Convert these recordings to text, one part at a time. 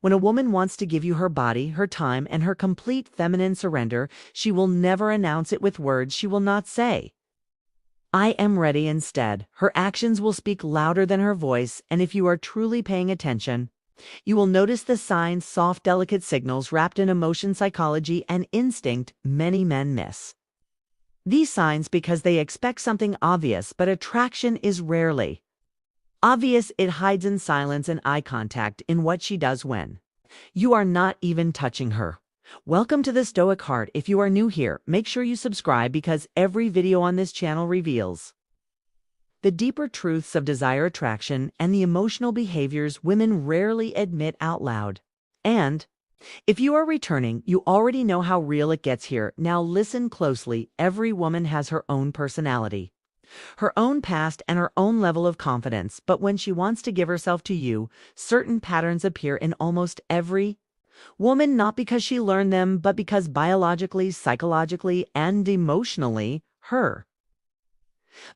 When a woman wants to give you her body, her time, and her complete feminine surrender, she will never announce it with words she will not say. I am ready instead. Her actions will speak louder than her voice, and if you are truly paying attention, you will notice the signs, soft, delicate signals wrapped in emotion, psychology, and instinct many men miss. These signs because they expect something obvious, but attraction is rarely obvious. It hides in silence and eye contact, in what she does when you are not even touching her. Welcome to the Stoic Heart. If you are new here, make sure you subscribe because every video on this channel reveals the deeper truths of desire, attraction, and the emotional behaviors women rarely admit out loud. And if you are returning, you already know how real it gets here. Now listen closely. Every woman has her own personality, her own past, and her own level of confidence. But when she wants to give herself to you, certain patterns appear in almost every woman, not because she learned them, but because biologically, psychologically, and emotionally, her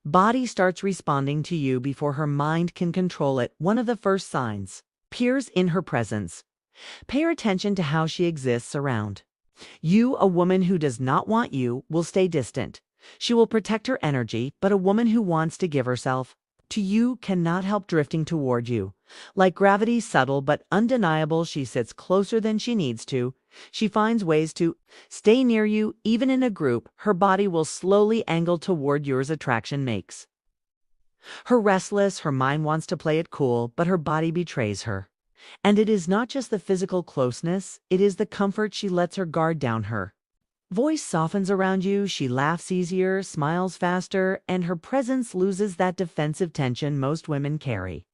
body starts responding to you before her mind can control it. One of the first signs appears in her presence. Pay attention to how she exists around you. A woman who does not want you will stay distant. She will protect her energy, but a woman who wants to give herself to you cannot help drifting toward you. Like gravity, subtle but undeniable, she sits closer than she needs to. She finds ways to stay near you, even in a group. Her body will slowly angle toward yours. Attraction makes her restless. Her mind wants to play it cool, but her body betrays her. And it is not just the physical closeness, it is the comfort she lets her guard down. Her voice softens around you, she laughs easier, smiles faster, and her presence loses that defensive tension most women carry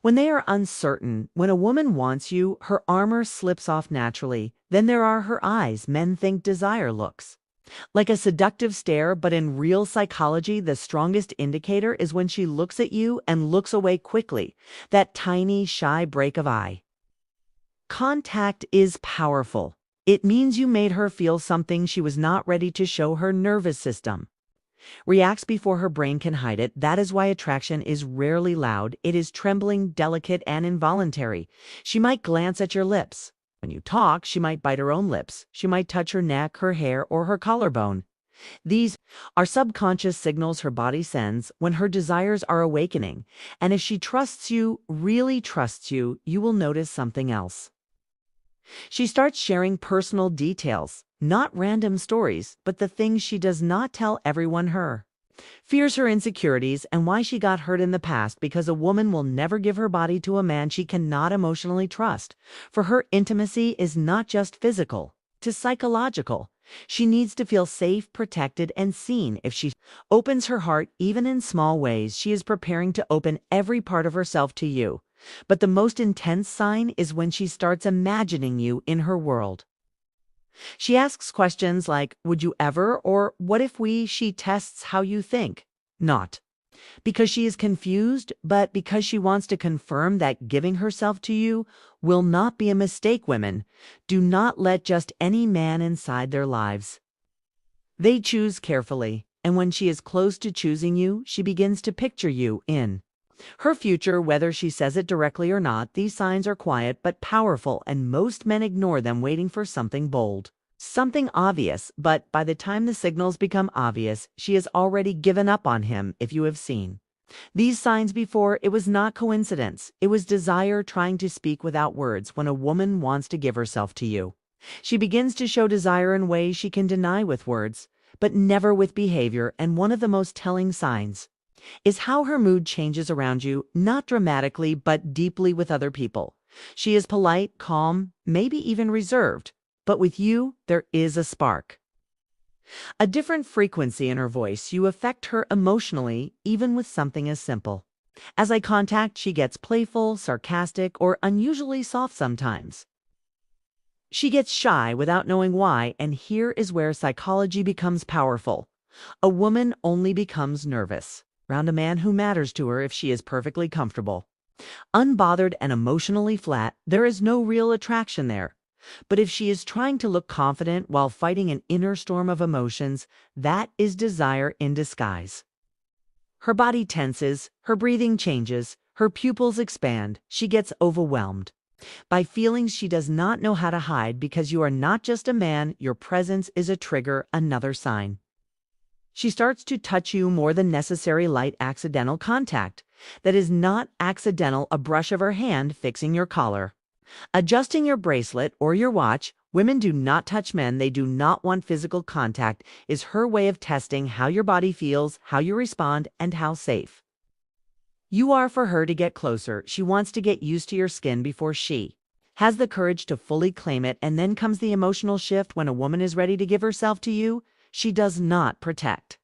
when they are uncertain. When a woman wants you, her armor slips off naturally. Then there are her eyes. Men think desire looks like a seductive stare, but in real psychology, the strongest indicator is when she looks at you and looks away quickly. That tiny, shy break of eye contact is powerful. It means you made her feel something she was not ready to show. Her nervous system reacts before her brain can hide it. That is why attraction is rarely loud. It is trembling, delicate, and involuntary. She might glance at your lips. When you talk, she might bite her own lips. She might touch her neck, her hair, or her collarbone. These are subconscious signals her body sends when her desires are awakening. And if she trusts you, really trusts you, you will notice something else. She starts sharing personal details, not random stories, but the things she does not tell everyone. Her fears, her insecurities, and why she got hurt in the past, because a woman will never give her body to a man she cannot emotionally trust. For her, intimacy is not just physical, it is psychological. She needs to feel safe, protected, and seen. If she opens her heart, even in small ways, she is preparing to open every part of herself to you. But the most intense sign is when she starts imagining you in her world. She asks questions like, would you ever, or what if we? She tests how you think, not because she is confused, but because she wants to confirm that giving herself to you will not be a mistake. Women do not let just any man inside their lives. They choose carefully, and when she is close to choosing you, she begins to picture you in her future, whether she says it directly or not. These signs are quiet but powerful, and most men ignore them, waiting for something bold, something obvious. But by the time the signals become obvious, she has already given up on him. If you have seen these signs before, it was not coincidence. It was desire trying to speak without words. When a woman wants to give herself to you, she begins to show desire in ways she can deny with words, but never with behavior. And one of the most telling signs is how her mood changes around you, not dramatically, but deeply. With other people, she is polite, calm, maybe even reserved. But with you, there is a spark, a different frequency in her voice. You affect her emotionally, even with something as simple as eye contact. She gets playful, sarcastic, or unusually soft sometimes. She gets shy without knowing why, and here is where psychology becomes powerful. A woman only becomes nervous around a man who matters to her if she is perfectly comfortable, unbothered, and emotionally flat. There is no real attraction there. But if she is trying to look confident while fighting an inner storm of emotions, that is desire in disguise. Her body tenses, her breathing changes, her pupils expand, she gets overwhelmed. by feelings she does not know how to hide because you are not just a man, your presence is a trigger, another sign. She starts to touch you more than necessary light accidental contact. That is not accidental, a brush of her hand fixing your collar. Adjusting your bracelet or your watch. Women do not touch men. They do not want physical contact, is her way of testing how your body feels, how you respond, and how safe you are for her to get closer. She wants to get used to your skin before she has the courage to fully claim it. And then comes the emotional shift when a woman is ready to give herself to you. She does not protect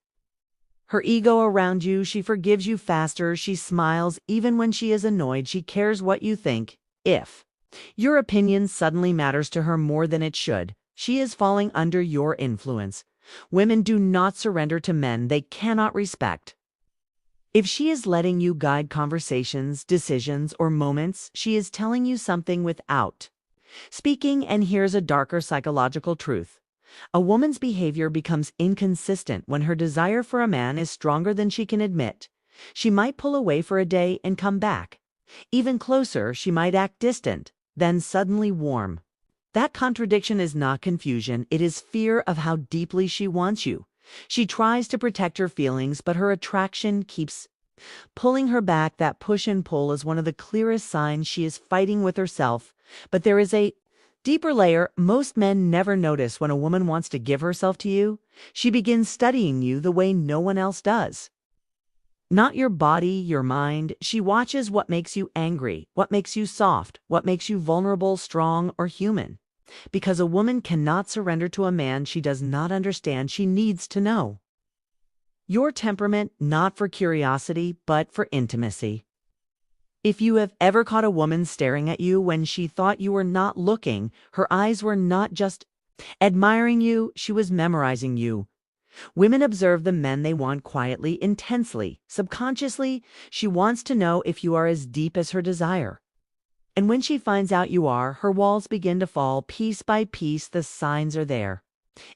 her ego around you. She forgives you faster. She smiles even when she is annoyed. She cares what you think. If your opinion suddenly matters to her more than it should, she is falling under your influence. Women do not surrender to men they cannot respect. If she is letting you guide conversations, decisions, or moments, she is telling you something without speaking. And here's a darker psychological truth. A woman's behavior becomes inconsistent when her desire for a man is stronger than she can admit. She might pull away for a day and come back. Even closer, she might act distant, then suddenly warm. That contradiction is not confusion, it is fear of how deeply she wants you. She tries to protect her feelings, but her attraction keeps pulling her back. That push and pull is one of the clearest signs she is fighting with herself. But there is a deeper layer most men never notice. When a woman wants to give herself to you, she begins studying you the way no one else does. Not your body, your mind. She watches what makes you angry, what makes you soft, what makes you vulnerable, strong, or human. Because a woman cannot surrender to a man she does not understand, she needs to know your temperament, not for curiosity, but for intimacy. If you have ever caught a woman staring at you when she thought you were not looking, her eyes were not just admiring you, she was memorizing you. Women observe the men they want quietly, intensely, subconsciously. She wants to know if you are as deep as her desire. And when she finds out you are, her walls begin to fall piece by piece. The signs are there.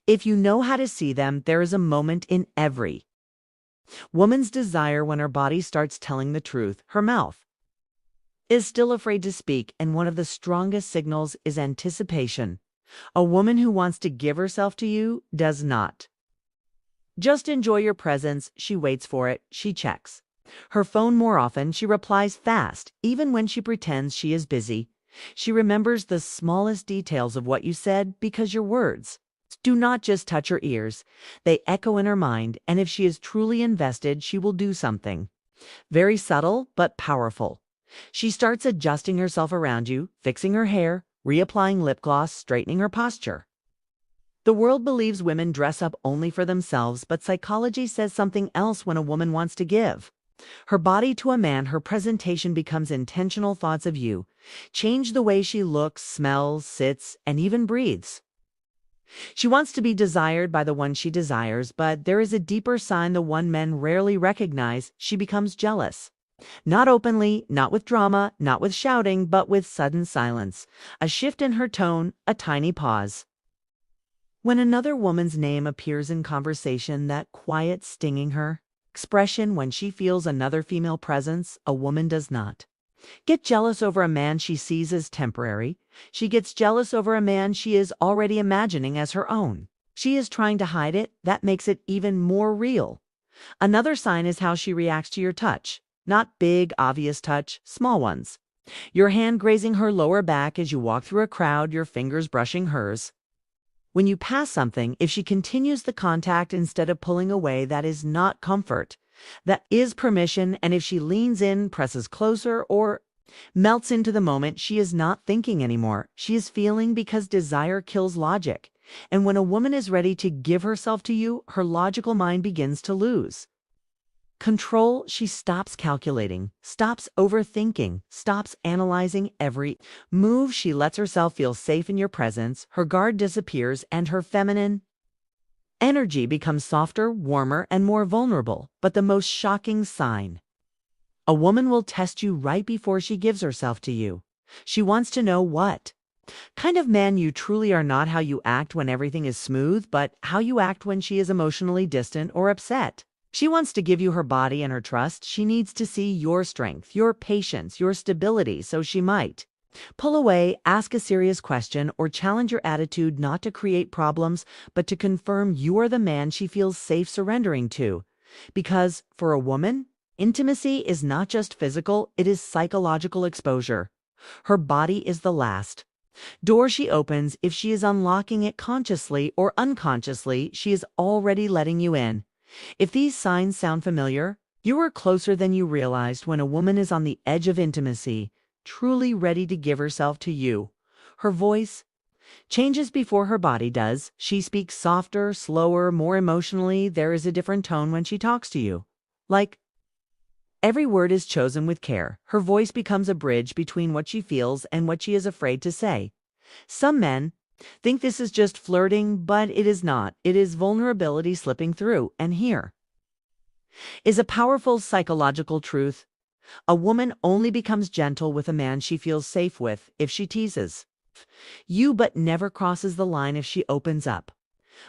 If you know how to see them, there is a moment in every woman's desire when her body starts telling the truth. Her mouth is still afraid to speak, and one of the strongest signals is anticipation. A woman who wants to give herself to you does not just enjoy your presence. She waits for it. She checks her phone more often. She replies fast, even when she pretends she is busy. She remembers the smallest details of what you said because your words do not just touch her ears. They echo in her mind, and if she is truly invested, she will do something very subtle but powerful. She starts adjusting herself around you, fixing her hair, reapplying lip gloss, straightening her posture. The world believes women dress up only for themselves, but psychology says something else. When a woman wants to give her body to a man, her presentation becomes intentional. Thoughts of you change the way she looks, smells, sits, and even breathes. She wants to be desired by the one she desires, but there is a deeper sign, the one men rarely recognize. She becomes jealous. Not openly, not with drama, not with shouting, but with sudden silence. A shift in her tone, a tiny pause. When another woman's name appears in conversation, that quiet stinging her expression when she feels another female presence. A woman does not get jealous over a man she sees as temporary. She gets jealous over a man she is already imagining as her own. She is trying to hide it. That makes it even more real. Another sign is how she reacts to your touch. Not big, obvious touch, small ones. Your hand grazing her lower back as you walk through a crowd, your fingers brushing hers. When you pass something, if she continues the contact instead of pulling away, that is not comfort. That is permission. And if she leans in, presses closer, or melts into the moment, she is not thinking anymore. She is feeling, because desire kills logic. And when a woman is ready to give herself to you, her logical mind begins to lose control. She stops calculating, stops overthinking, stops analyzing every move. She lets herself feel safe in your presence. Her guard disappears, and her feminine energy becomes softer, warmer, and more vulnerable. But the most shocking sign: a woman will test you right before she gives herself to you. She wants to know what kind of man you truly are, not how you act when everything is smooth, but how you act when she is emotionally distant or upset. She wants to give you her body and her trust. She needs to see your strength, your patience, your stability, so she might Pull away, ask a serious question, or challenge your attitude not to create problems, but to confirm you are the man she feels safe surrendering to. Because, for a woman, intimacy is not just physical, it is psychological exposure. Her body is the last door she opens. If she is unlocking it consciously or unconsciously, she is already letting you in. If these signs sound familiar, you are closer than you realized when a woman is on the edge of intimacy, truly ready to give herself to you. Her voice changes before her body does. She speaks softer, slower, more emotionally. There is a different tone when she talks to you. Like, every word is chosen with care. Her voice becomes a bridge between what she feels and what she is afraid to say. Some men think this is just flirting, but it is not. It is vulnerability slipping through. And here is a powerful psychological truth. A woman only becomes gentle with a man she feels safe with if she teases you, but never crosses the line if she opens up,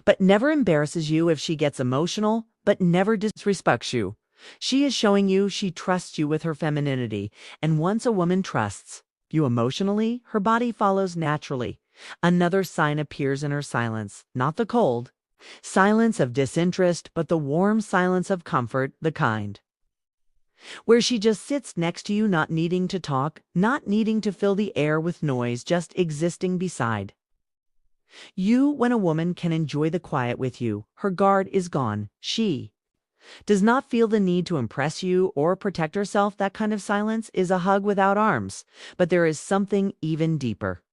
but never embarrasses you if she gets emotional, but never disrespects you. She is showing you she trusts you with her femininity, and once a woman trusts you emotionally, her body follows naturally. Another sign appears in her silence, not the cold silence of disinterest, but the warm silence of comfort, the kind where she just sits next to you, not needing to talk, not needing to fill the air with noise, just existing beside you. When a woman can enjoy the quiet with you, her guard is gone. She does not feel the need to impress you or protect herself. That kind of silence is a hug without arms, but there is something even deeper.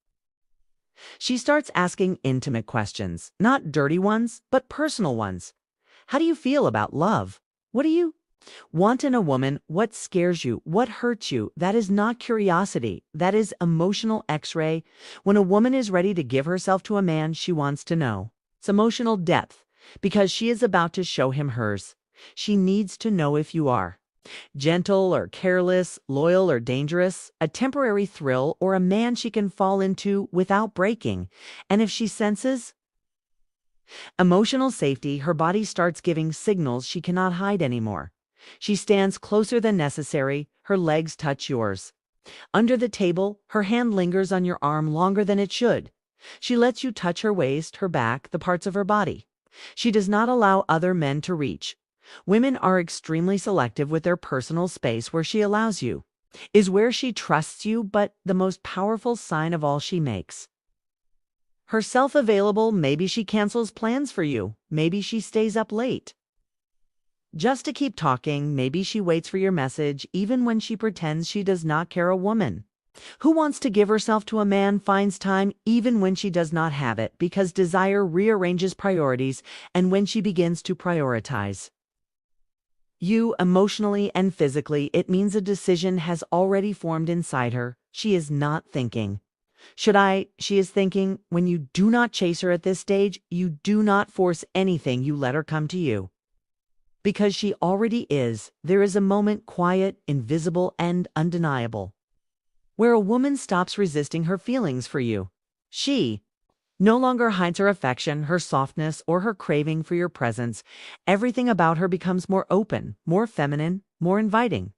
She starts asking intimate questions, not dirty ones, but personal ones. How do you feel about love? What do you want in a woman? What scares you? What hurts you? That is not curiosity. That is emotional X-ray. When a woman is ready to give herself to a man, she wants to know. It's emotional depth, because she is about to show him hers. She needs to know if you are gentle or careless, loyal or dangerous, a temporary thrill, or a man she can fall into without breaking. And if she senses emotional safety, her body starts giving signals she cannot hide anymore. She stands closer than necessary. Her legs touch yours. Under the table, her hand lingers on your arm longer than it should. She lets you touch her waist, her back, the parts of her body she does not allow other men to reach. Women are extremely selective with their personal space. Where she allows you is where she trusts you, but the most powerful sign of all, she makes herself available. Maybe she cancels plans for you. Maybe she stays up late just to keep talking. Maybe she waits for your message, even when she pretends she does not care. A woman who wants to give herself to a man finds time even when she does not have it, because desire rearranges priorities, and when she begins to prioritize you emotionally and physically, it means a decision has already formed inside her. She is not thinking, should I? She is thinking. When you do not chase her at this stage, you do not force anything, you let her come to you. Because she already is, there is a moment, quiet, invisible, and undeniable, where a woman stops resisting her feelings for you. She no longer hides her affection, her softness, or her craving for your presence. Everything about her becomes more open, more feminine, more inviting.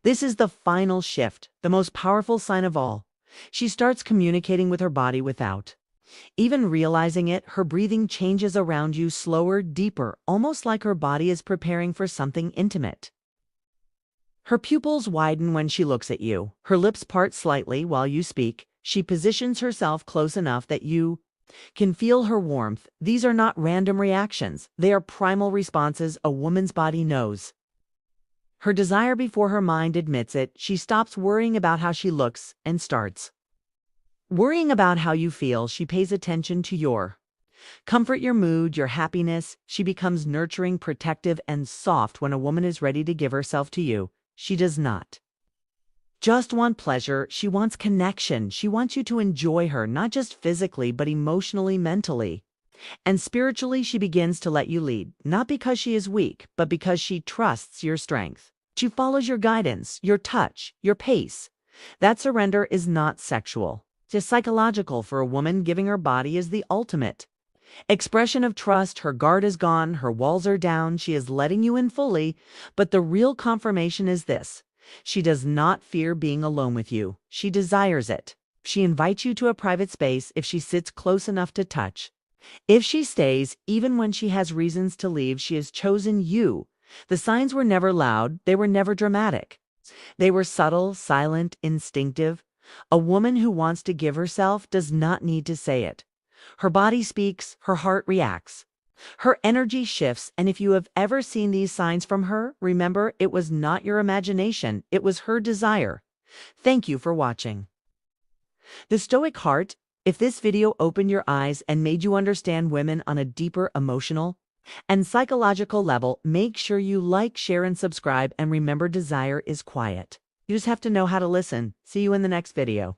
This is the final shift, the most powerful sign of all. She starts communicating with her body without even realizing it. Her breathing changes around you, slower, deeper, almost like her body is preparing for something intimate. Her pupils widen when she looks at you. Her lips part slightly while you speak. She positions herself close enough that you can feel her warmth. These are not random reactions. They are primal responses. A woman's body knows her desire before her mind admits it. She stops worrying about how she looks and starts worrying about how you feel. She pays attention to your comfort, your mood, your happiness. She becomes nurturing, protective, and soft. When a woman is ready to give herself to you, she does not just want pleasure. She wants connection. She wants you to enjoy her, not just physically, but emotionally, mentally, and spiritually. She begins to let you lead, not because she is weak, but because she trusts your strength. She follows your guidance, your touch, your pace. That surrender is not sexual. It's psychological. For a woman, giving her body is the ultimate expression of trust. Her guard is gone. Her walls are down. She is letting you in fully. But the real confirmation is this: She does not fear being alone with you. She desires it. She invites you to a private space if she sits close enough to touch. If she stays, even when she has reasons to leave, she has chosen you. The signs were never loud, they were never dramatic. They were subtle, silent, instinctive. A woman who wants to give herself does not need to say it. Her body speaks, her heart reacts. Her energy shifts, and if you have ever seen these signs from her, remember it was not your imagination, it was her desire. Thank you for watching. The Stoic Heart. If this video opened your eyes and made you understand women on a deeper emotional and psychological level, make sure you like, share, and subscribe, and remember desire is quiet. You just have to know how to listen. See you in the next video.